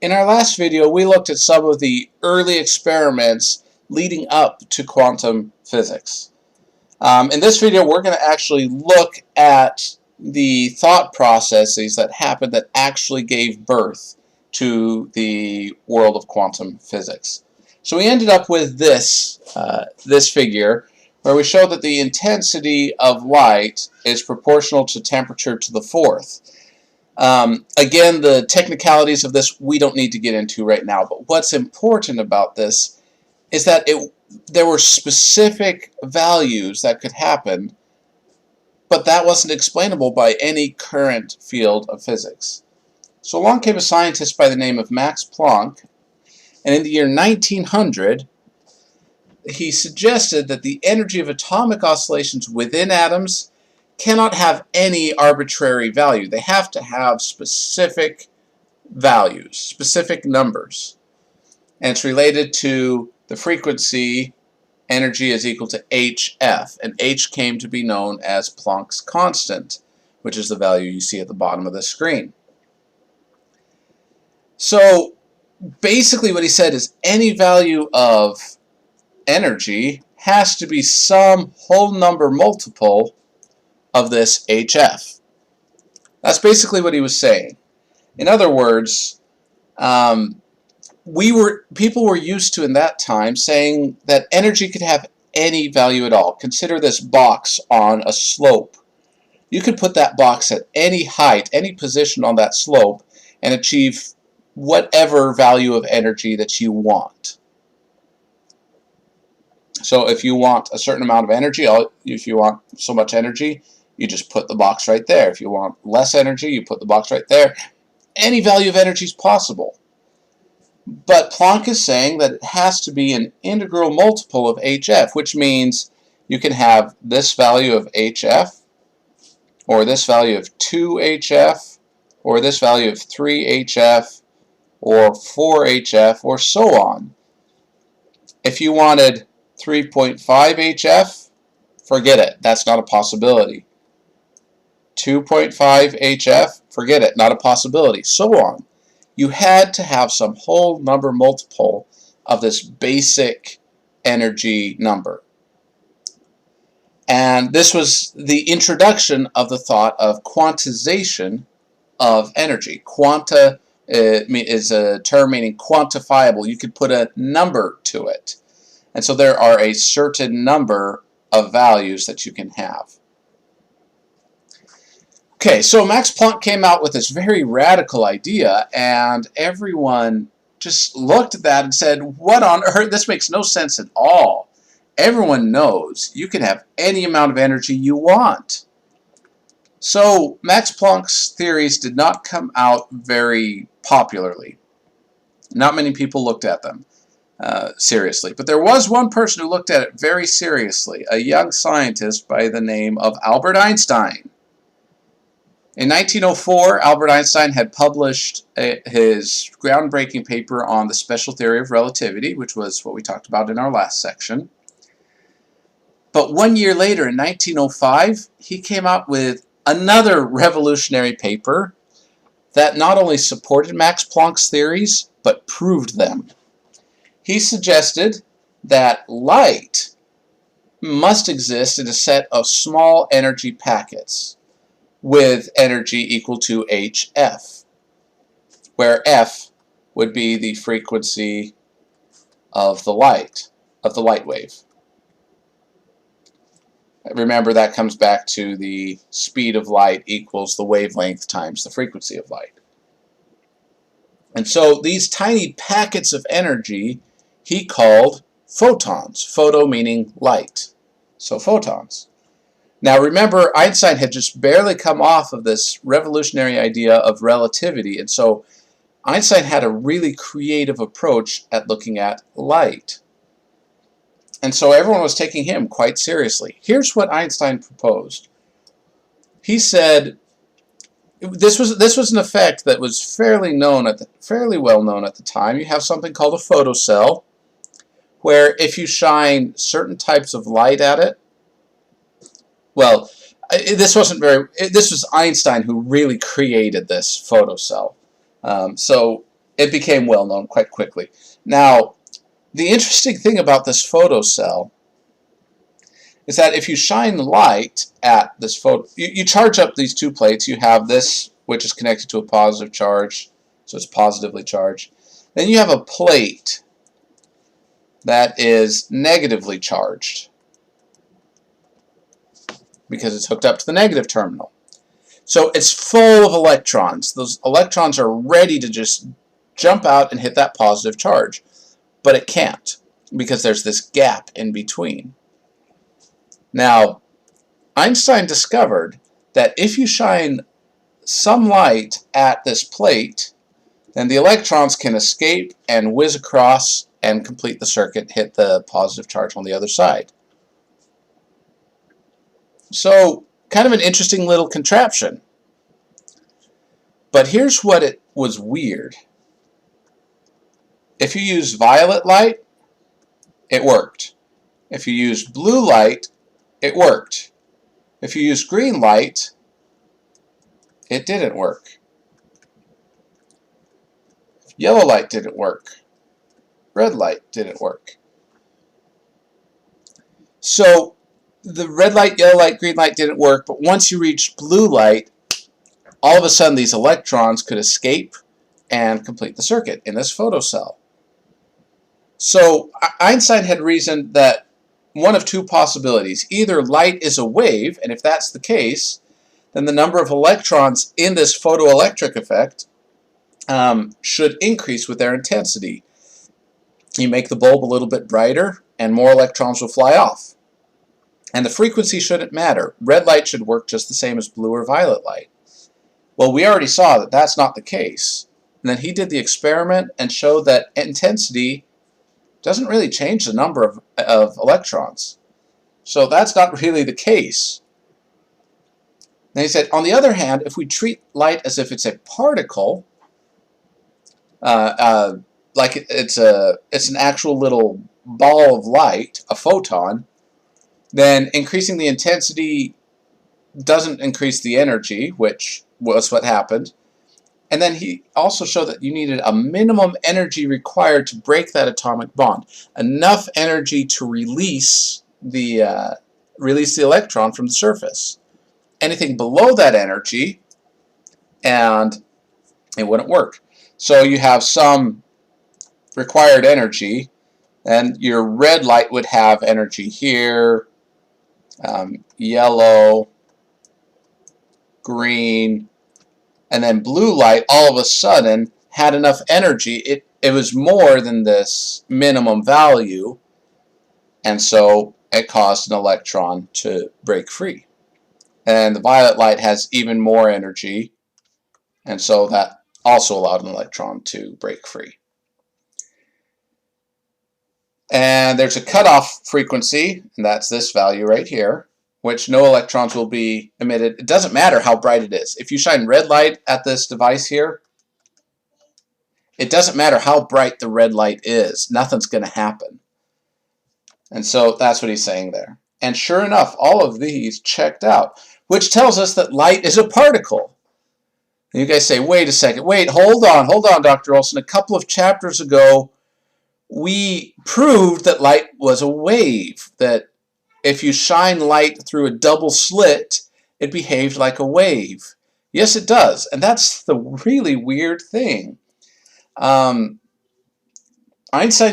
In our last video, we looked at some of the early experiments leading up to quantum physics. In this video, we're going to actually look at the thought processes that happened that actually gave birth to the world of quantum physics. So we ended up with this figure where we show that the intensity of light is proportional to temperature to the fourth. Again, the technicalities of this we don't need to get into right now, but what's important about this is that there were specific values that could happen, but that wasn't explainable by any current field of physics. So along came a scientist by the name of Max Planck, and in the year 1900, he suggested that the energy of atomic oscillations within atoms cannot have any arbitrary value. They have to have specific values, specific numbers. And it's related to the frequency energy is equal to hf, and h came to be known as Planck's constant, which is the value you see at the bottom of the screen. So basically what he said is any value of energy has to be some whole number multiple of this hf. That's basically what he was saying. In other words, people were used to in that time saying that energy could have any value at all. Consider this box on a slope. You could put that box at any height, any position on that slope, and achieve whatever value of energy that you want. So if you want a certain amount of energy, if you want so much energy, you just put the box right there. If you want less energy, you put the box right there. Any value of energy is possible. But Planck is saying that it has to be an integral multiple of hf, which means you can have this value of hf, or this value of 2hf, or this value of 3hf, or 4hf, or so on. If you wanted 3.5 hf, forget it. That's not a possibility. 2.5 hf, forget it. Not a possibility. So on. You had to have some whole number multiple of this basic energy number. And this was the introduction of the thought of quantization of energy. Quanta is a term meaning quantifiable. You could put a number to it. And so there are a certain number of values that you can have. Okay, so Max Planck came out with this very radical idea, and everyone just looked at that and said, what on earth? This makes no sense at all. Everyone knows you can have any amount of energy you want. So Max Planck's theories did not come out very popularly. Not many people looked at them seriously. But there was one person who looked at it very seriously, a young scientist by the name of Albert Einstein. In 1904, Albert Einstein had published his groundbreaking paper on the special theory of relativity, which was what we talked about in our last section. But 1 year later, in 1905, he came out with another revolutionary paper that not only supported Max Planck's theories, but proved them. He suggested that light must exist in a set of small energy packets with energy equal to hf, where f would be the frequency of the light wave. Remember, that comes back to the speed of light equals the wavelength times the frequency of light. And so these tiny packets of energy he called photons. Photo meaning light. So photons. Now remember, Einstein had just barely come off of this revolutionary idea of relativity, and so Einstein had a really creative approach at looking at light. And so everyone was taking him quite seriously. Here's what Einstein proposed. He said, this was an effect that was fairly well known at the time. You have something called a photocell, where if you shine certain types of light at it, well, this was Einstein who really created this photocell. So it became well known quite quickly. Now, the interesting thing about this photocell is that if you shine light at this photo, you charge up these two plates. You have this, which is connected to a positive charge, so it's positively charged. Then you have a plate that is negatively charged because it's hooked up to the negative terminal. So it's full of electrons. Those electrons are ready to just jump out and hit that positive charge. But it can't because there's this gap in between. Now, Einstein discovered that if you shine some light at this plate, then the electrons can escape and whiz across and complete the circuit, hit the positive charge on the other side. So, kind of an interesting little contraption. But here's what it was weird. If you use violet light, it worked. If you use blue light, it worked. If you use green light, it didn't work. Yellow light didn't work. Red light didn't work. So the red light, yellow light, green light didn't work, but once you reached blue light, all of a sudden these electrons could escape and complete the circuit in this photocell. So Einstein had reasoned that one of two possibilities. Either light is a wave, and if that's the case, then the number of electrons in this photoelectric effect should increase with their intensity. You make the bulb a little bit brighter, and more electrons will fly off. And the frequency shouldn't matter. Red light should work just the same as blue or violet light. Well, we already saw that that's not the case. And then he did the experiment and showed that intensity doesn't really change the number of electrons. So that's not really the case. And he said, on the other hand, if we treat light as if it's a particle, like it's an actual little ball of light, a photon, then increasing the intensity doesn't increase the energy, which was what happened. And then he also showed that you needed a minimum energy required to break that atomic bond, enough energy to release the electron from the surface. Anything below that energy, and it wouldn't work. So you have some required energy, and your red light would have energy here, yellow, green, and then blue light all of a sudden had enough energy. It was more than this minimum value, and so it caused an electron to break free. And the violet light has even more energy, and so that also allowed an electron to break free. And there's a cutoff frequency, and that's this value right here, which no electrons will be emitted. It doesn't matter how bright it is. If you shine red light at this device here, it doesn't matter how bright the red light is. Nothing's going to happen. And so that's what he's saying there. And sure enough, all of these checked out, which tells us that light is a particle. And you guys say, wait a second, wait, hold on, Dr. Olson. A couple of chapters ago, we proved that light was a wave, that if you shine light through a double slit, it behaved like a wave. Yes, it does. And that's the really weird thing. Einstein's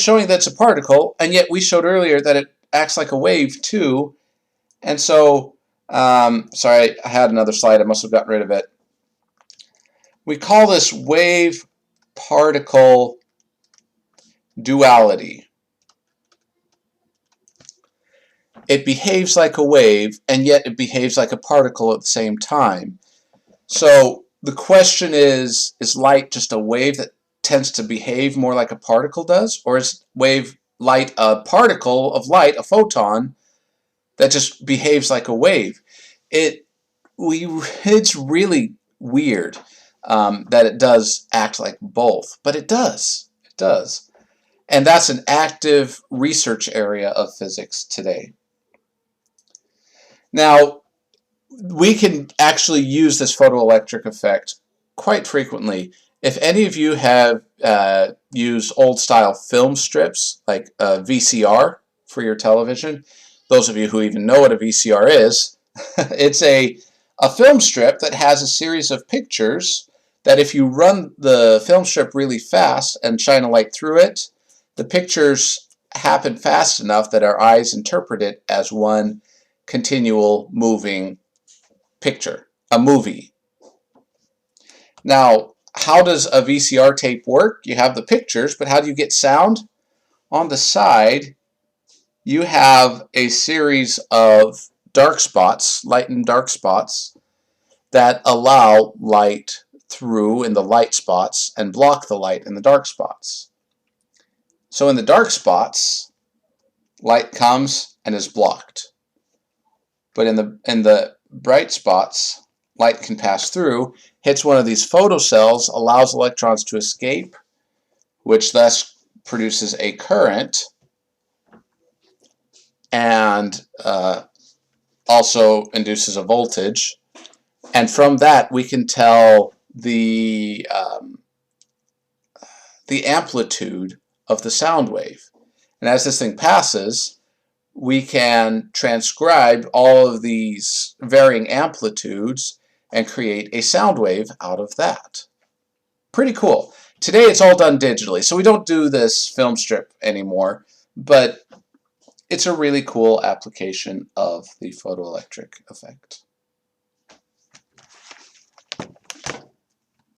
showing that it's a particle, and yet we showed earlier that it acts like a wave too. And so, sorry, I had another slide. I must have gotten rid of it. We call this wave-particle duality. It behaves like a wave, and yet it behaves like a particle at the same time. So the question is light just a wave that tends to behave more like a particle does? Or is light a particle of light, a photon, that just behaves like a wave? It's really weird that it does act like both, but it does. It does. And that's an active research area of physics today. Now, we can actually use this photoelectric effect quite frequently If any of you have used old-style film strips, like a VCR for your television, those of you who even know what a VCR is, it's a film strip that has a series of pictures that if you run the film strip really fast and shine a light through it, the pictures happen fast enough that our eyes interpret it as one continual moving picture, a movie. Now, how does a VCR tape work? You have the pictures, but how do you get sound? On the side, you have a series of dark spots, light and dark spots, that allow light through in the light spots and block the light in the dark spots. So in the dark spots, light comes and is blocked. But in the bright spots, light can pass through, hits one of these photocells, allows electrons to escape, which thus produces a current, and also induces a voltage. And from that, we can tell the amplitude of the sound wave. And as this thing passes, we can transcribe all of these varying amplitudes and create a sound wave out of that. Pretty cool. Today it's all done digitally, so we don't do this film strip anymore, but it's a really cool application of the photoelectric effect.